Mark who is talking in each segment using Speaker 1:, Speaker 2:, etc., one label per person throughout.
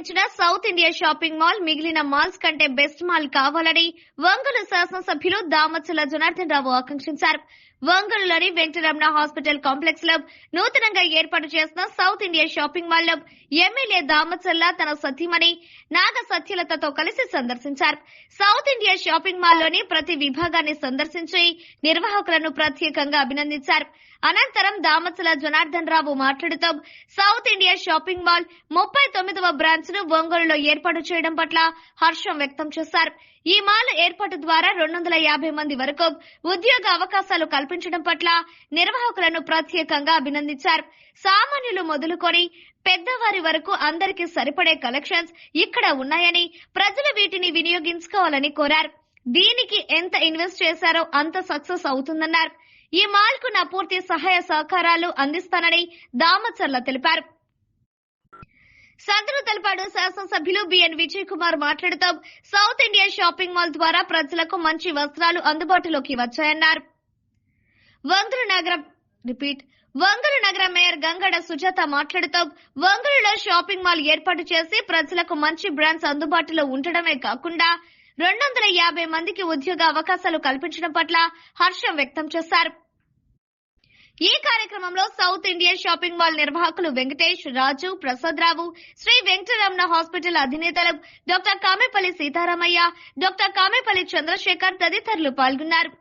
Speaker 1: నిర్మించిన south India Shopping mall మిగిలిన malls కంటే బెస్ట్ మాల్ కావాలని ఒంగోలు శాసనసభ్యులు దామచల జనార్దన్ రావు ఆకాంక్షించారు. ఒంగోలులోని వెంకటరమణ హాస్పిటల్ కాంప్లెక్స్ లో నూతనంగా ఏర్పాటు చేసిన సౌత్ ఇండియా షాపింగ్ మాల్ లో ఎమ్మెల్యే దామచల్ల తన సతీమణి నాగ సత్యలతతో కలిసి సందర్శించారు. సౌత్ ఇండియా షాపింగ్ మాల్ లోని ప్రతి విభాగాన్ని సందర్శించి నిర్వాహకులను ప్రత్యేకంగా అభినందించారు. అనంతరం దామచల జనార్దన్ రావు మాట్లాడుతూ సౌత్ ఇండియా షాపింగ్ మాల్ 39వ బ్రాంచ్ ను ఒంగోలులో ఏర్పాటు చేయడం పట్ల హర్షం వ్యక్తం చేశారు. ఈ మాల్ ఏర్పాటు ద్వారా 250 మంది వరకు ఉద్యోగ అవకాశాలు కల్పించడం పట్ల నిర్వాహకులను ప్రత్యేకంగా అభినందించారు. సామాన్యులు మొదలుకొని పెద్దవారి వరకు అందరికీ సరిపడే కలెక్షన్స్ ఇక్కడ ఉన్నాయని, ప్రజలు వీటిని వినియోగించుకోవాలని కోరారు. దీనికి ఎంత ఇన్వెస్ట్ చేశారో అంత సక్సెస్ అవుతుందన్నారు. ఈ మాల్ కు నా పూర్తి సహాయ సహకారాలు అందిస్తానని దామచర్ల తెలిపారు. సంతనూతలపాడు శాసనసభ్యులు బిఎన్ విజయ్ కుమార్ మాట్లాడుతూ సౌత్ ఇండియా షాపింగ్ మాల్ ద్వారా ప్రజలకు మంచి వస్త్రాలు అందుబాటులోకి వచ్చాయన్నారు. ఒంగోలు నగర మేయర్ గంగడ సుజాత మాట్లాడుతూ ఒంగోలులో షాపింగ్ మాల్ ఏర్పాటు చేసి ప్రజలకు మంచి బ్రాండ్స్ అందుబాటులో ఉండడమే కాకుండా 250 మందికి ఉద్యోగ అవకాశాలు కల్పించడం పట్ల హర్షం వ్యక్తం చేశారు. ఈ కార్యక్రమంలో సౌత్ ఇండియా షాపింగ్ మాల్ నిర్వాహకులు వెంకటేష్, రాజు, ప్రసాద్ రావు, శ్రీ వెంకటరమణ హాస్పిటల్ అధినేతలు డాక్టర్ కామెపల్లి సీతారామయ్య, డాక్టర్ కామెపల్లి చంద్రశేఖర్ తదితరులు పాల్గొన్నారు.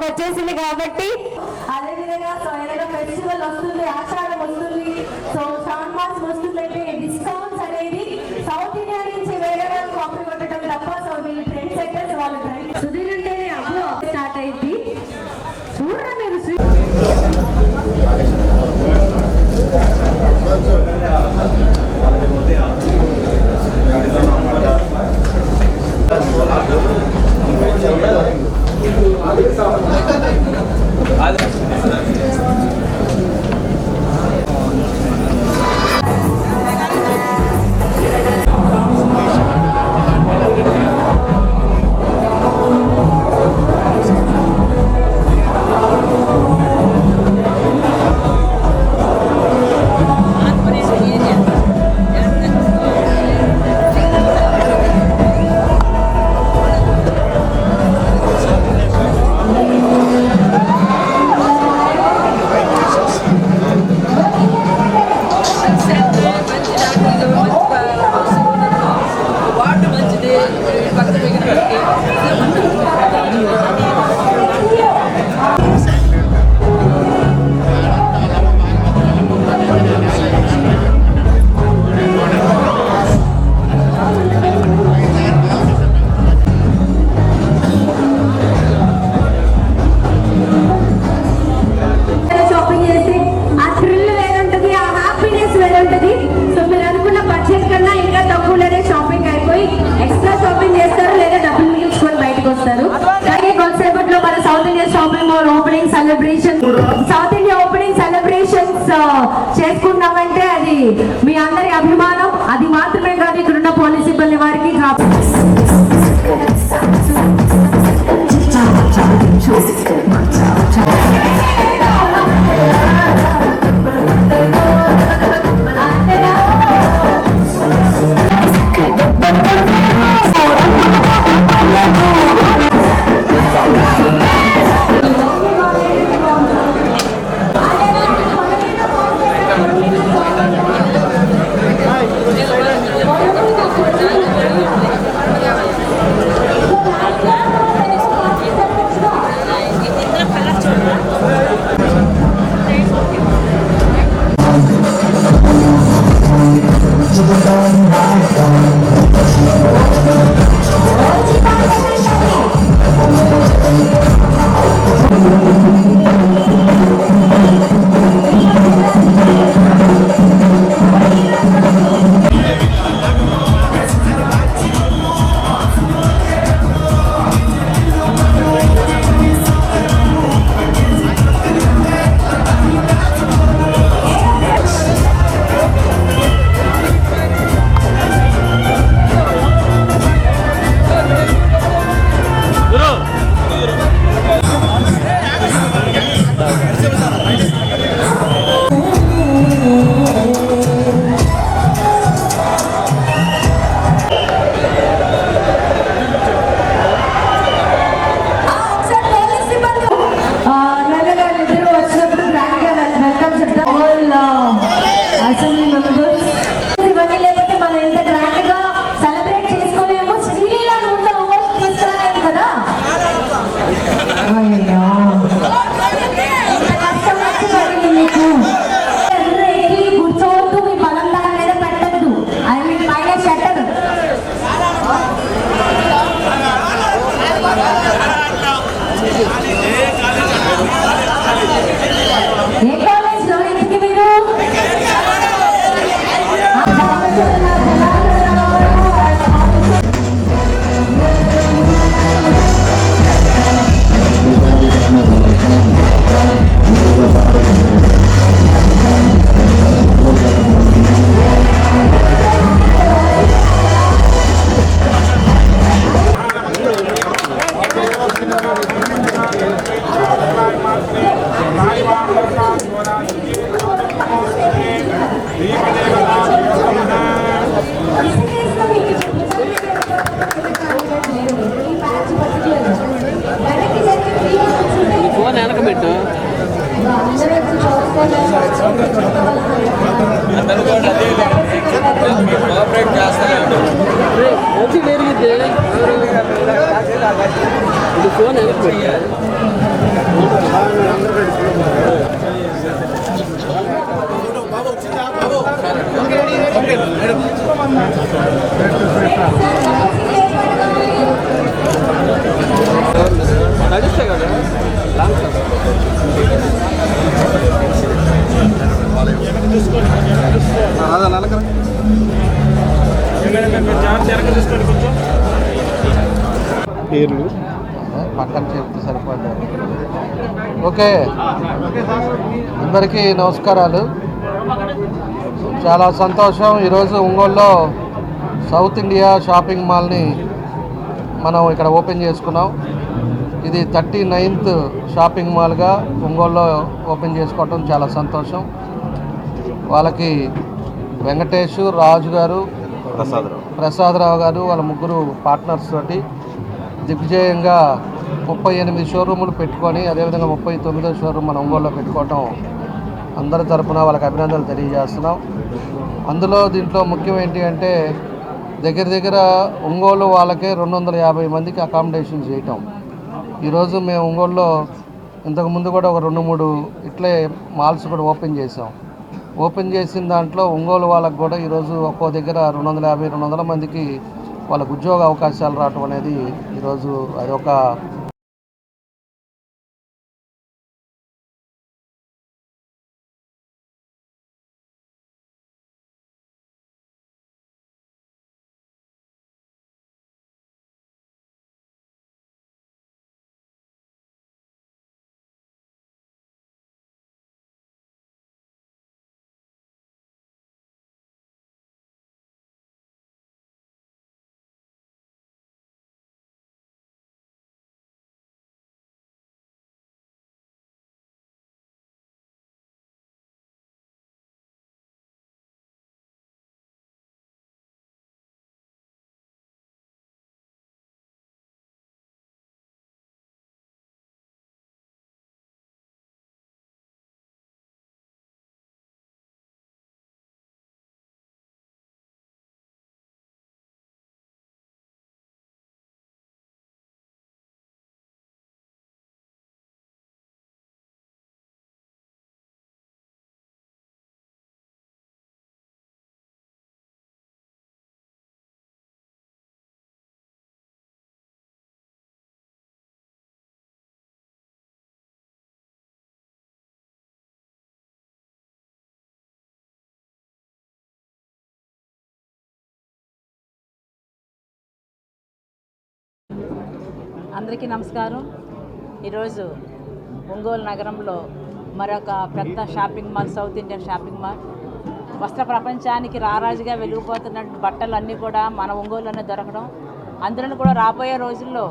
Speaker 2: వచ్చేసింది కాబట్టి అదేవిధంగా ఏదైనా ఫెస్టివల్ వస్తుంది, ఆషాఢం వస్తుంది, సో షాన్ మాస్ వస్తుందంటే డిస్కౌంట్స్ అనేది సౌత్ ఇండియా నుంచి వేరే వాళ్ళు కాపీ కొట్టడం తప్ప సో వీళ్ళు ట్రెండ్ సెక్టర్స్ వాళ్ళు సుధీర్ అంటేనే అప్పుడు స్టార్ట్ అయింది. చూడరా మీరు our opening celebration. South India opening celebrations చేసుకున్నామంటే అది మీ అందరి అభిమానం. అది మాత్రమే కాదు ఇక్కడ ఉన్న పోలీస్ సిబ్బంది వారికి
Speaker 3: పక్కన చెప్తే సరిపడ్డారు. ఓకే, అందరికీ నమస్కారాలు. చాలా సంతోషం. ఈరోజు ఒంగోలులో సౌత్ ఇండియా షాపింగ్ మాల్ని మనం ఇక్కడ ఓపెన్ చేసుకున్నాం. ఇది 39th షాపింగ్ మాల్గా ఒంగోలులో ఓపెన్ చేసుకోవటం చాలా సంతోషం. వాళ్ళకి వెంకటేష్, రాజు గారు, ప్రసాదరావు గారు వాళ్ళ ముగ్గురు పార్ట్నర్స్ తోటి దిగ్విజయంగా 38 షోరూములు పెట్టుకొని అదేవిధంగా 39వ షోరూమ్ మన ఒంగోలులో పెట్టుకోవటం అందరి తరఫున వాళ్ళకి అభినందనలు తెలియజేస్తున్నాం. అందులో దీంట్లో ముఖ్యం ఏంటి అంటే దగ్గర ఒంగోలు వాళ్ళకే 250 మందికి అకామిడేషన్ చేయటం. ఈరోజు మేము ఒంగోలులో ఇంతకుముందు కూడా ఒక 2-3 ఇట్లే మాల్స్ కూడా ఓపెన్ చేసాం. ఓపెన్ చేసిన దాంట్లో ఒంగోలు వాళ్ళకు కూడా ఈరోజు ఒక్కో దగ్గర 250-200 మందికి వాళ్ళకు ఉద్యోగ అవకాశాలు రావటం అనేది ఈరోజు అదొక
Speaker 4: అందరికీ నమస్కారం. ఈరోజు ఒంగోలు నగరంలో మరొక పెద్ద shopping mall, south Indian shopping mall, వస్త్ర ప్రపంచానికి రారాజుగా వెలిగిపోతున్న బట్టలు అన్నీ కూడా మన ఒంగోలులోనే దొరకడం, అందులో కూడా రాబోయే రోజుల్లో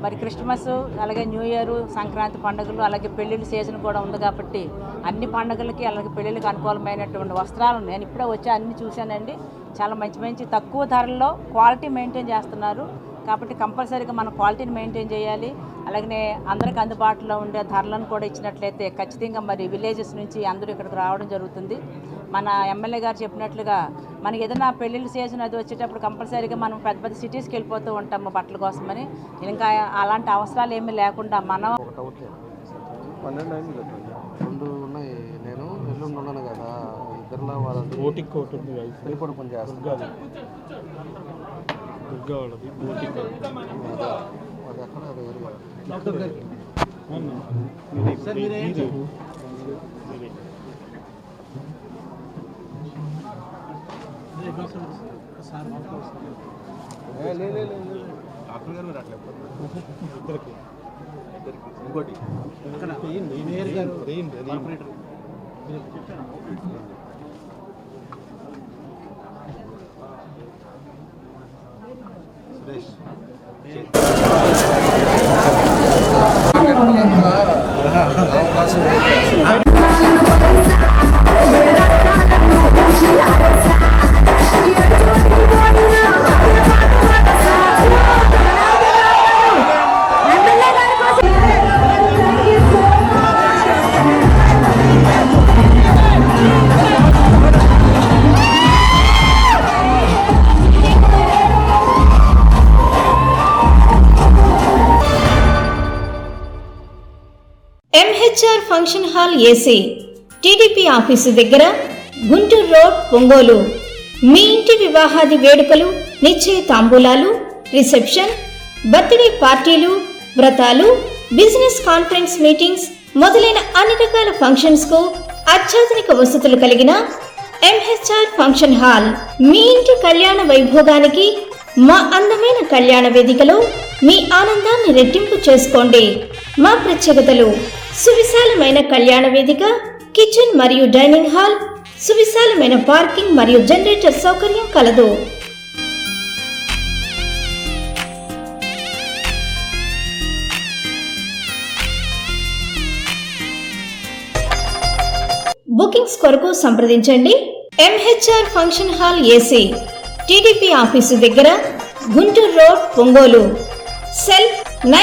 Speaker 4: మరి క్రిస్మస్, అలాగే న్యూ ఇయర్, సంక్రాంతి పండుగలు, అలాగే పెళ్ళిళ్ళ సీజన్ కూడా ఉంది కాబట్టి అన్ని పండుగలకి అలాగే పెళ్ళిళ్ళకి అనుకూలమైనటువంటి వస్త్రాలు నేను ఇప్పుడే వచ్చి అన్ని చూశానండి. చాలా మంచి మంచి తక్కువ ధరల్లో క్వాలిటీ మెయింటైన్ చేస్తున్నారు కాబట్టి కంపల్సరీగా మనం క్వాలిటీని మెయింటైన్ చేయాలి. అలాగే అందరికి అందుబాటులో ఉండే ధరలను కూడా ఇచ్చినట్లయితే ఖచ్చితంగా మరి విలేజెస్ నుంచి అందరూ ఇక్కడికి రావడం జరుగుతుంది. మన ఎమ్మెల్యే గారు చెప్పినట్లుగా మనకి ఏదైనా పెళ్ళిళ్ళ సీజన్ అది వచ్చేటప్పుడు కంపల్సరీగా మనం పెద్ద పెద్ద సిటీస్కి వెళ్ళిపోతూ ఉంటాము బట్టల కోసమని. ఇంకా అలాంటి అవసరాలు ఏమీ లేకుండా మనం
Speaker 3: రెండు ఉన్నాయి. నేను ఎల్లుండి ఉన్నాను కదా, ఇద్దరులో వాళ్ళది కూడా పని చేస్తాను. అది ఎక్కడ ఇంకోటి
Speaker 5: MHR function hall AC, TDP office దగ్గర, గుంటూరు రోడ్, ఒంగోలు. మీ ఇంటి వివాహాది వేడుకలు, నిశ్చయ తాంబూలాలు, రిసెప్షన్, బర్త్డే పార్టీలు, వ్రతాలు, బిజినెస్ కాన్ఫరెన్స్ మీటింగ్స్ మొదలైన అన్ని రకాల ఫంక్షన్స్ కు అత్యాధునిక వసతులు కలిగిన ఎంహెచ్ఆర్ ఫంక్షన్ హాల్ మీ ఇంటి కళ్యాణ వైభోగానికి మా అందమైన కళ్యాణ వేదికలో మీ ఆనందాన్ని రెట్టింపు చేసుకోండి. మా ప్రత్యేకతలు: సువిశాలమైన కళ్యాణ వేదిక, కిచెన్ మరియు డైనింగ్ హాల్, సువిశాలమైన పార్కింగ్ మరియు జనరేటర్ సౌకర్యం కలదు. బుకింగ్స్ కొరకు సంప్రదించండి. MHR function hall AC, TDP office దగ్గర, గుంటూరు రోడ్, ఒంగోలు. సెల్